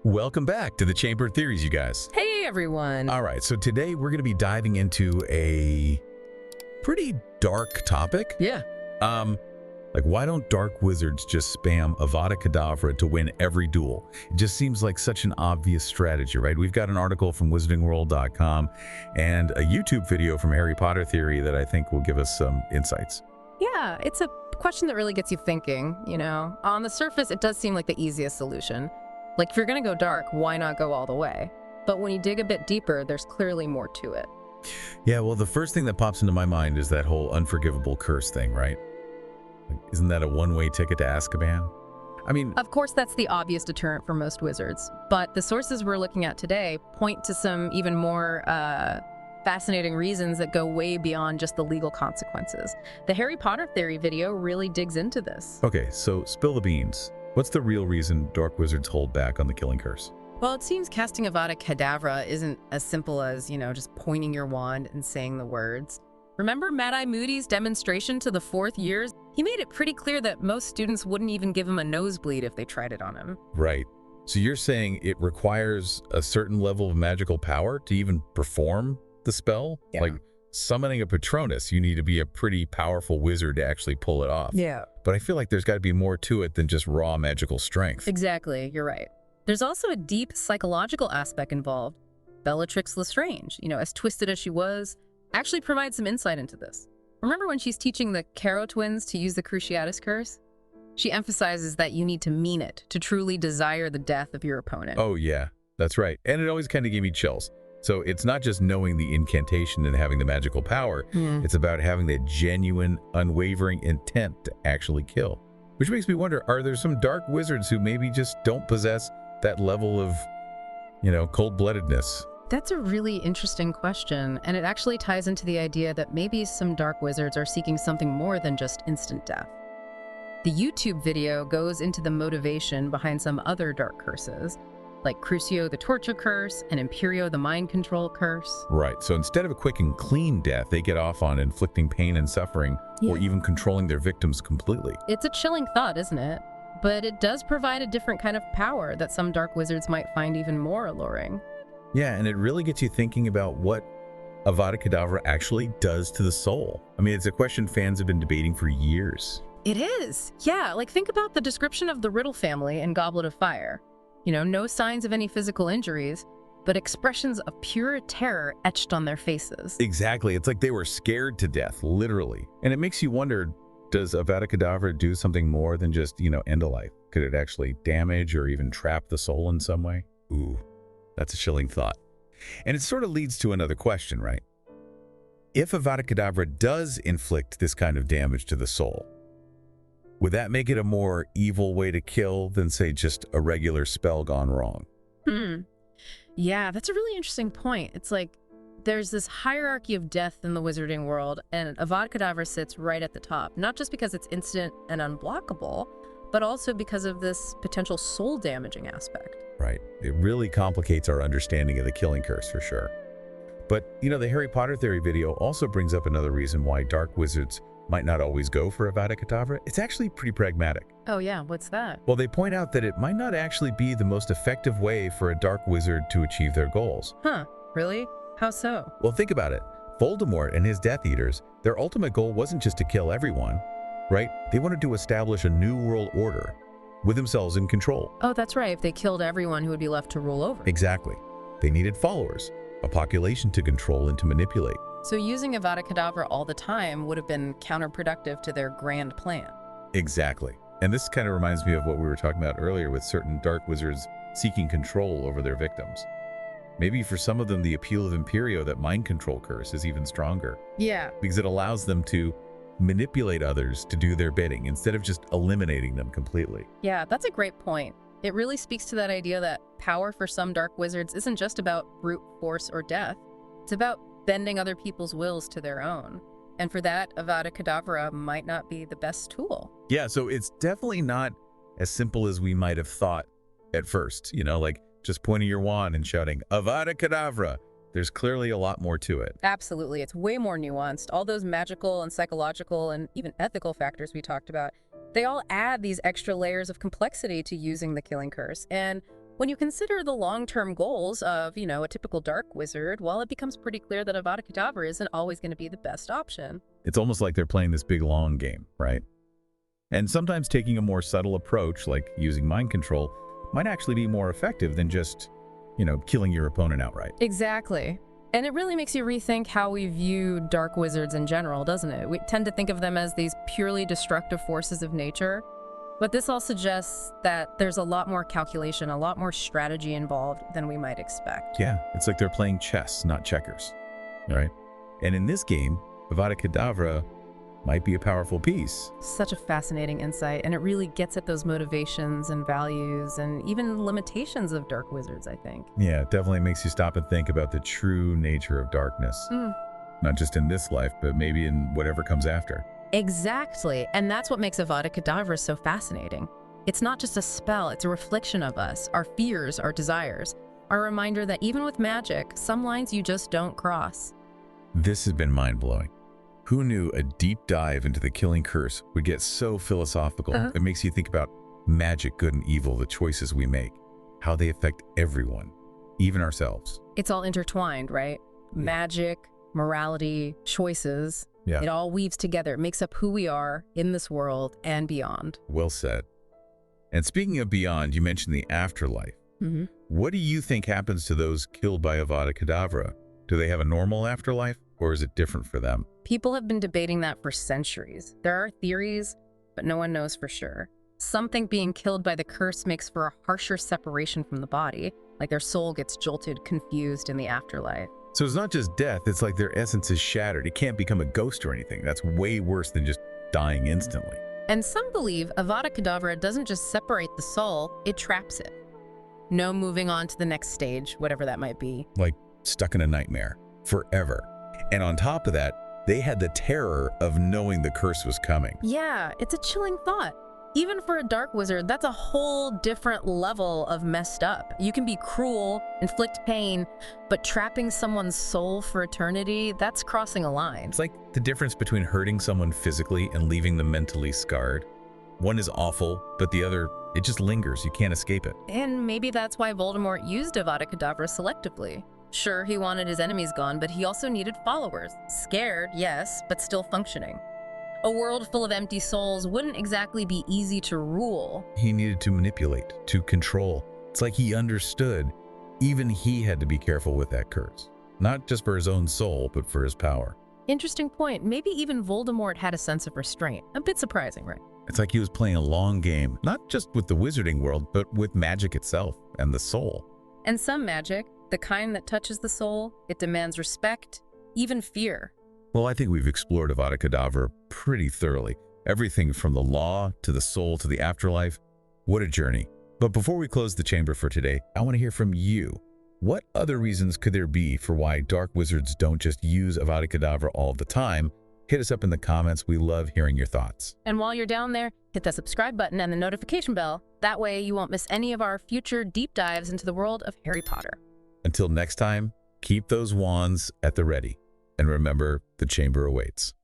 Welcome back to the Chamber of Theories, you guys. Hey, everyone. All right, so today we're going to be diving into a pretty dark topic. Yeah. Like, why don't dark wizards just spam Avada Kedavra to win every duel? It just seems like such an obvious strategy, right? We've got an article from wizardingworld.com and a YouTube video from Harry Potter Theory that I think will give us some insights. Yeah, it's a question that really gets you thinking, you know. On the surface, it does seem like the easiest solution. Like, if you're going to go dark, why not go all the way? But when you dig a bit deeper, there's clearly more to it. Yeah, well, the first thing that pops into my mind is that whole Unforgivable Curse thing, right? Isn't that a one-way ticket to Azkaban? I mean, Of course, that's the obvious deterrent for most wizards. But the sources we're looking at today point to some even more fascinating reasons that go way beyond just the legal consequences. The Harry Potter Theory video really digs into this. okay, so spill the beans. What's the real reason dark wizards hold back on the killing curse? Well, it seems casting Avada Kedavra isn't as simple as, just pointing your wand and saying the words. Remember Mad-Eye Moody's demonstration to the fourth years? He made it pretty clear that most students wouldn't even give him a nosebleed if they tried it on him. Right. So you're saying it requires a certain level of magical power to even perform the spell? Yeah. Like summoning a Patronus, you need to be a pretty powerful wizard to actually pull it off. Yeah. But I feel like there's got to be more to it than just raw magical strength. Exactly, you're right. There's also a deep psychological aspect involved. Bellatrix Lestrange, as twisted as she was, actually provides some insight into this. Remember when she's teaching the Caro twins to use the Cruciatus Curse? She emphasizes that you need to mean it, to truly desire the death of your opponent. Oh, yeah, that's right. And it always kind of gave me chills. So it's not just knowing the incantation and having the magical power. It's about having that genuine, unwavering intent to actually kill. Which makes me wonder, are there some dark wizards who maybe just don't possess that level of, cold-bloodedness? That's a really interesting question, and it actually ties into the idea that maybe some dark wizards are seeking something more than just instant death. The YouTube video goes into the motivation behind some other dark curses, like Crucio the Torture Curse and Imperio the Mind Control Curse. Right, so instead of a quick and clean death, they get off on inflicting pain and suffering, or even controlling their victims completely. It's a chilling thought, isn't it? But it does provide a different kind of power that some dark wizards might find even more alluring. Yeah, and it really gets you thinking about what Avada Kedavra actually does to the soul. I mean, it's a question fans have been debating for years. It is. Yeah, think about the description of the Riddle family in Goblet of Fire. No signs of any physical injuries, but expressions of pure terror etched on their faces. Exactly. It's like they were scared to death, literally. And it makes you wonder, does Avada Kedavra do something more than just, end a life? Could it actually damage or even trap the soul in some way? Ooh, that's a chilling thought. And it sort of leads to another question, right? If Avada Kedavra does inflict this kind of damage to the soul, would that make it a more evil way to kill than, say, just a regular spell gone wrong? Yeah, that's a really interesting point. It's like there's this hierarchy of death in the wizarding world, and Avada Kedavra sits right at the top, not just because it's instant and unblockable, but also because of this potential soul-damaging aspect. Right. It really complicates our understanding of the killing curse, for sure. But, the Harry Potter Theory video also brings up another reason why dark wizards might not always go for Avada Kedavra. It's actually pretty pragmatic. Oh yeah, what's that? Well, they point out that it might not actually be the most effective way for a dark wizard to achieve their goals. Huh, really? How so? Well, think about it. Voldemort and his Death Eaters, their ultimate goal wasn't just to kill everyone, right? They wanted to establish a new world order with themselves in control. Oh, that's right. If they killed everyone, who would be left to rule over? Exactly. They needed followers, a population to control and to manipulate. So using Avada Kedavra all the time would have been counterproductive to their grand plan. Exactly. And this kind of reminds me of what we were talking about earlier with certain dark wizards seeking control over their victims. Maybe for some of them, the appeal of Imperio, that mind control curse, is even stronger. Yeah. Because it allows them to manipulate others to do their bidding instead of just eliminating them completely. Yeah, that's a great point. It really speaks to that idea that power for some dark wizards isn't just about brute force or death. It's about bending other people's wills to their own. And for that, Avada Kedavra might not be the best tool. Yeah, so it's definitely not as simple as we might have thought at first, like just pointing your wand and shouting, Avada Kedavra. There's clearly a lot more to it. Absolutely. It's way more nuanced. All those magical and psychological and even ethical factors we talked about, they all add these extra layers of complexity to using the killing curse. And When you consider the long-term goals of, a typical dark wizard, well, it becomes pretty clear that Avada Kedavra isn't always going to be the best option. It's almost like they're playing this big long game, right? And sometimes taking a more subtle approach, like using mind control, might actually be more effective than just, killing your opponent outright. Exactly. And it really makes you rethink how we view dark wizards in general, doesn't it? We tend to think of them as these purely destructive forces of nature. But this all suggests that there's a lot more calculation, a lot more strategy involved than we might expect. Yeah, it's like they're playing chess, not checkers, right? And in this game, Avada Kedavra might be a powerful piece. Such a fascinating insight, and it really gets at those motivations and values and even limitations of dark wizards, I think. Yeah, it definitely makes you stop and think about the true nature of darkness. Not just in this life, but maybe in whatever comes after. Exactly, and that's what makes Avada Kedavra so fascinating. It's not just a spell, it's a reflection of us, our fears, our desires, our reminder that even with magic, some lines you just don't cross. This has been mind-blowing. Who knew a deep dive into the killing curse would get so philosophical? It makes you think about magic, good and evil, the choices we make, how they affect everyone, even ourselves. It's all intertwined, right? Magic, morality, choices. Yeah. It all weaves together. It makes up who we are in this world and beyond. Well said. And speaking of beyond, you mentioned the afterlife. What do you think happens to those killed by Avada Kedavra? Do they have a normal afterlife, or is it different for them? People have been debating that for centuries. There are theories, but no one knows for sure. Some think being killed by the curse makes for a harsher separation from the body, like their soul gets jolted, confused in the afterlife. So it's not just death, it's like their essence is shattered. It can't become a ghost or anything. That's way worse than just dying instantly. And some believe Avada Kedavra doesn't just separate the soul, it traps it. No moving on to the next stage, whatever that might be. Like stuck in a nightmare forever. And on top of that, they had the terror of knowing the curse was coming. Yeah, it's a chilling thought. Even for a dark wizard, that's a whole different level of messed up. You can be cruel, inflict pain, but trapping someone's soul for eternity, that's crossing a line. It's like the difference between hurting someone physically and leaving them mentally scarred. One is awful, but the other, it just lingers. You can't escape it. And maybe that's why Voldemort used Avada Kedavra selectively. Sure, he wanted his enemies gone, but he also needed followers. Scared, yes, but still functioning. A world full of empty souls wouldn't exactly be easy to rule. He needed to manipulate, to control. It's like he understood. Even he had to be careful with that curse. Not just for his own soul, but for his power. Interesting point. Maybe even Voldemort had a sense of restraint. A bit surprising, right? It's like he was playing a long game, not just with the wizarding world, but with magic itself and the soul. And some magic, the kind that touches the soul, it demands respect, even fear. Well, I think we've explored Avada Kedavra pretty thoroughly. Everything from the law to the soul to the afterlife. What a journey. But before we close the chamber for today, I want to hear from you. What other reasons could there be for why dark wizards don't just use Avada Kedavra all the time? Hit us up in the comments. We love hearing your thoughts. And while you're down there, hit the subscribe button and the notification bell. That way you won't miss any of our future deep dives into the world of Harry Potter. Until next time, keep those wands at the ready. And remember, the chamber awaits.